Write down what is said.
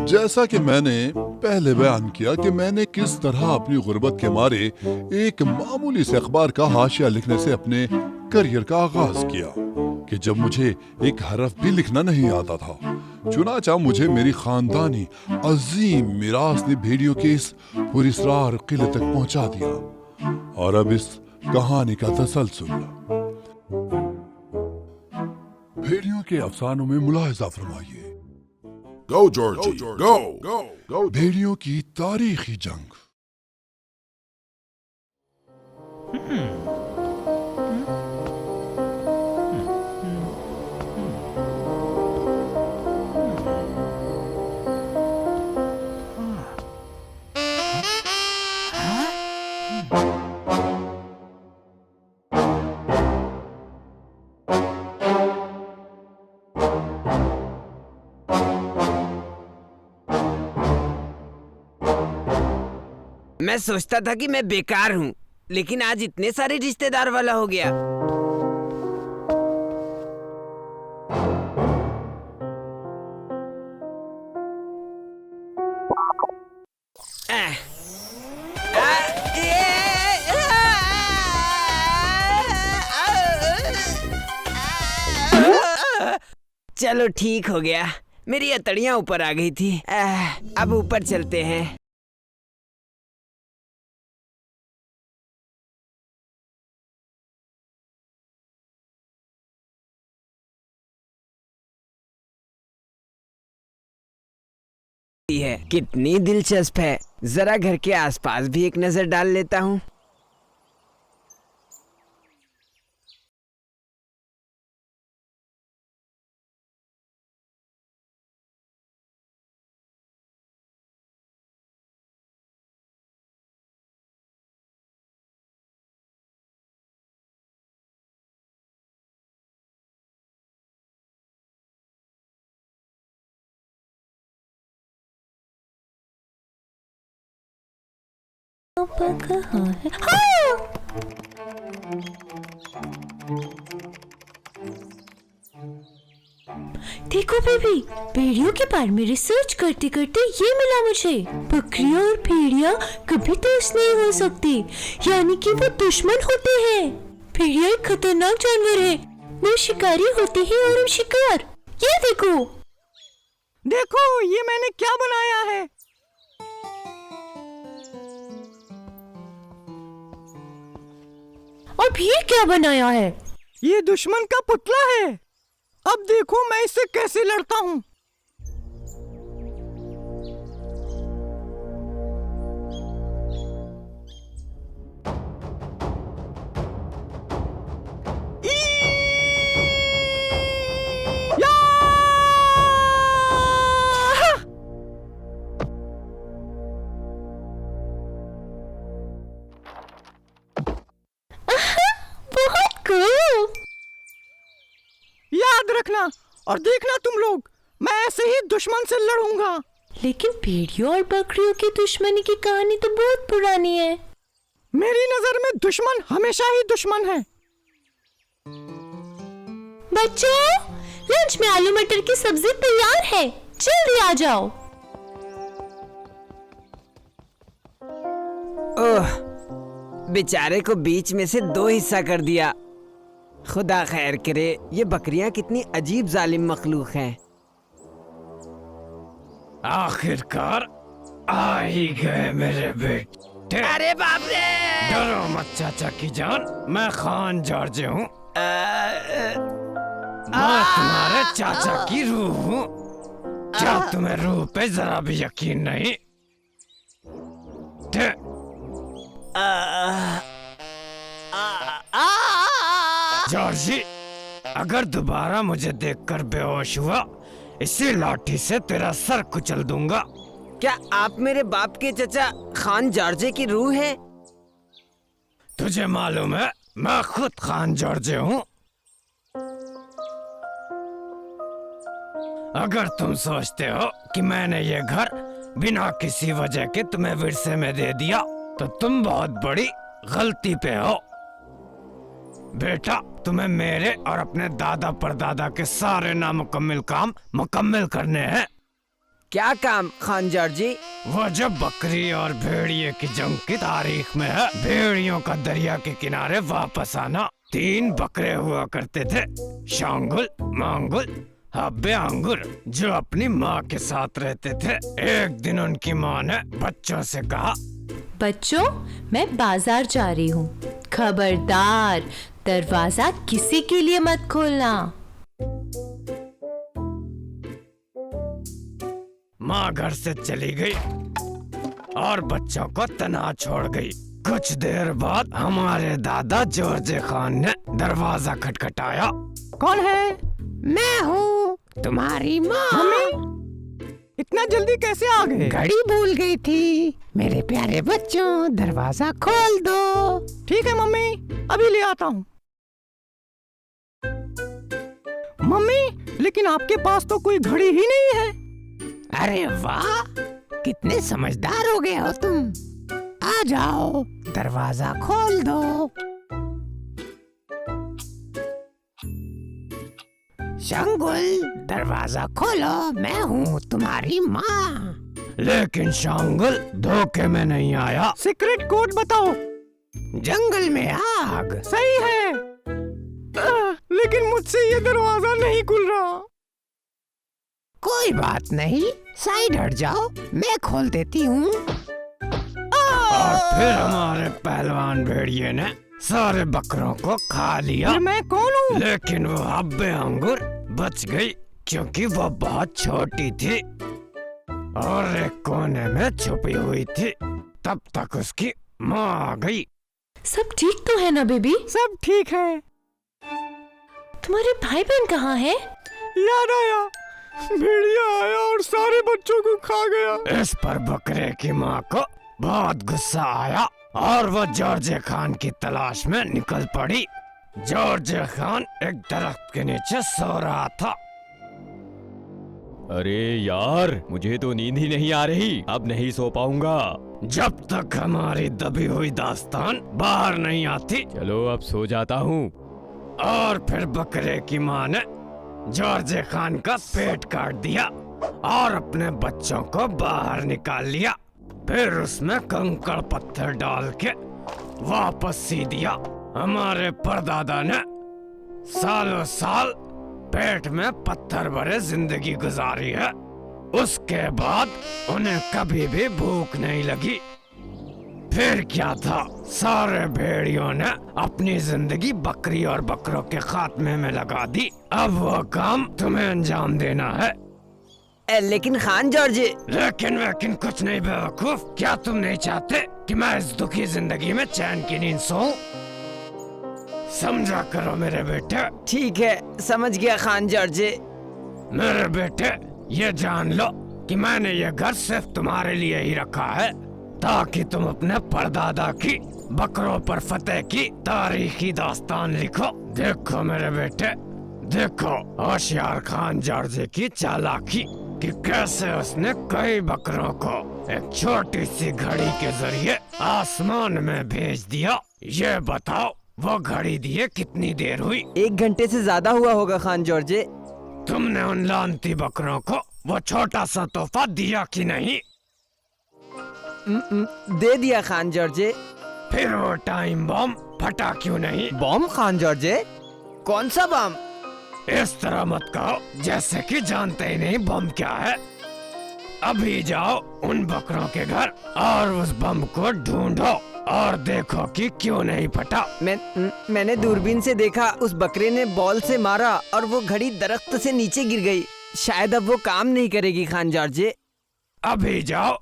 जैसा कि मैंने पहले बयान किया कि मैंने किस तरह अपनी गुर्बत के मारे एक मामूली से अखबार का हाशिया लिखने से अपने करियर का आगाज किया कि जब मुझे एक हरफ भी लिखना नहीं आता था। चुनाचा मुझे मेरी खानदानी अजीम मिरास ने भेड़ियों के इस पुरस्रार किले तक पहुंचा दिया। और अब इस कहानी का तसलसल भेड़ियों के अफसानों में मुलाहिजा फरमाइए। Go, Georgie, go. भेड़ियों की तारीखी जंग। मैं सोचता था कि मैं बेकार हूँ, लेकिन आज इतने सारे रिश्तेदार वाला हो गया। चलो ठीक हो गया, मेरी हथेलियां ऊपर आ गई थी। अब ऊपर चलते हैं। है कितनी दिलचस्प है, जरा घर के आसपास भी एक नजर डाल लेता हूँ। देखो बेबी, भेड़ियों के बारे में रिसर्च करते करते ये मिला मुझे। बकरियां और भेड़िया कभी दोस्त नहीं हो सकती, यानी कि वो दुश्मन होते हैं। भेड़िया एक खतरनाक जानवर है, वो शिकारी होते हैं और हम शिकार। ये देखो ये मैंने क्या बनाया है। और ये क्या बनाया है? ये दुश्मन का पुतला है। अब देखो मैं इससे कैसे लड़ता हूँ। याद रखना और देखना तुम लोग, मैं ऐसे ही दुश्मन से लड़ूंगा। लेकिन भेड़ियों और बकरियों की दुश्मनी की कहानी तो बहुत पुरानी है। मेरी नजर में दुश्मन हमेशा ही दुश्मन है। बच्चों, लंच में आलू मटर की सब्जी तैयार है, जल्दी आ जाओ। ओह, बेचारे को बीच में से दो हिस्सा कर दिया। खुदा खैर करे, ये बकरियां कितनी अजीब जालिम मखलूक हैं। आखिरकार आ ही गए मेरे बेटे। अरे बाप रे! डरो मत चाचा की जान, मैं खान जॉर्ज हूँ। मैं तुम्हारे चाचा की रूह हूँ। क्या तुम्हें रूह पे जरा भी यकीन नहीं? जॉर्जी, अगर दोबारा मुझे देखकर बेहोश हुआ, इसी लाठी से तेरा सर कुचल दूंगा। क्या आप मेरे बाप के चचा खान जॉर्जे की रूह है? तुझे मालूम है, मैं खुद खान जॉर्जे हूँ। अगर तुम सोचते हो कि मैंने ये घर बिना किसी वजह के तुम्हें विरसे में दे दिया, तो तुम बहुत बड़ी गलती पे हो। बेटा, तुम्हें मेरे और अपने दादा परदादा के सारे नामुकम्मल काम मुकम्मल करने हैं। क्या काम खान जॉर्ज जी? वो जब बकरी और भेड़िए की जंग की तारीख में है, भेड़ियों का दरिया के किनारे वापस आना। 3 बकरे हुआ करते थे, शांगुल, मांगुल, हब्बे, अंगुर, जो अपनी माँ के साथ रहते थे। एक दिन उनकी माँ ने बच्चों से कहा, बच्चों, मैं बाजार जा रही हूँ, खबरदार दरवाजा किसी के लिए मत खोलना। माँ घर से चली गई और बच्चों को तना छोड़ गई। कुछ देर बाद हमारे दादा जॉर्ज खान ने दरवाजा खटखटाया। कौन है? मैं हूँ, तुम्हारी माँ। मम्मी, इतना जल्दी कैसे आ गए? घड़ी भूल गई थी। मेरे प्यारे बच्चों, दरवाजा खोल दो। ठीक है मम्मी, अभी ले आता हूँ। मम्मी, लेकिन आपके पास तो कोई घड़ी ही नहीं है। अरे वाह, कितने समझदार हो गए हो तुम। आ जाओ, दरवाजा खोल दो। शांगुल, दरवाजा खोलो, मैं हूँ तुम्हारी माँ। लेकिन शांगुल धोखे में नहीं आया। सीक्रेट कोड बताओ। जंगल में आग। सही है, लेकिन मुझसे ये दरवाजा नहीं खुल रहा। कोई बात नहीं, साइड हट जाओ, मैं खोल देती हूँ। और फिर हमारे पहलवान भेड़िए ने सारे बकरों को खा लिया। फिर मैं कौन हूँ? लेकिन वो हब्बे अंगूर बच गई, क्योंकि वो बहुत छोटी थी और एक कोने में छुपी हुई थी। तब तक उसकी माँ आ गई। सब ठीक तो है ना बेबी? सब ठीक है। तुम्हारे भाई बहन कहाँ है? याद आया, भेड़िया आया और सारे बच्चों को खा गया। इस पर बकरे की माँ को बहुत गुस्सा आया और वो जॉर्ज खान की तलाश में निकल पड़ी। जॉर्ज खान एक दरख्त के नीचे सो रहा था। अरे यार, मुझे तो नींद ही नहीं आ रही, अब नहीं सो पाऊंगा। जब तक हमारी दबी हुई दास्तान बाहर नहीं आती। चलो अब सो जाता हूँ। और फिर बकरे की माँ ने जॉर्ज खान का पेट काट दिया और अपने बच्चों को बाहर निकाल लिया। फिर उसमें कंकड़ पत्थर डाल के वापस सी दिया। हमारे परदादा ने सालों साल पेट में पत्थर भरे जिंदगी गुजारी है। उसके बाद उन्हें कभी भी भूख नहीं लगी। फिर क्या था, सारे भेड़ियों ने अपनी जिंदगी बकरी और बकरों के खात्मे में लगा दी। अब वो काम तुम्हें अंजाम देना है। लेकिन खान जॉर्ज, लेकिन कुछ नहीं बेवकूफ। क्या तुम नहीं चाहते कि मैं इस दुखी जिंदगी में चैन की नींद सोऊं? समझा करो मेरे बेटे। ठीक है, समझ गया खान जॉर्ज। मेरे बेटे, ये जान लो कि मैंने ये घर सिर्फ तुम्हारे लिए ही रखा है, ताकि तुम अपने परदादा की बकरों पर फतेह की तारीखी दास्तान लिखो। देखो मेरे बेटे, देखो होशियार खान जॉर्ज की चालाकी कि कैसे उसने कई बकरों को एक छोटी सी घड़ी के जरिए आसमान में भेज दिया। ये बताओ, वो घड़ी दिए कितनी देर हुई? 1 घंटे से ज्यादा हुआ होगा खान जॉर्ज। तुमने उन लानती बकरों को वो छोटा सा तोहफा दिया कि नहीं? दे दिया खान जॉर्ज। फिर वो टाइम बम फटा क्यों नहीं? बम खान जॉर्ज? कौन सा बम? इस तरह मत कहो जैसे कि जानते ही नहीं बम क्या है। अभी जाओ उन बकरों के घर और उस बम को ढूंढो और देखो कि क्यों नहीं फटा। मैंने दूरबीन से देखा, उस बकरे ने बॉल से मारा और वो घड़ी दरख्त से नीचे गिर गई। शायद अब वो काम नहीं करेगी खान जॉर्ज। अभी जाओ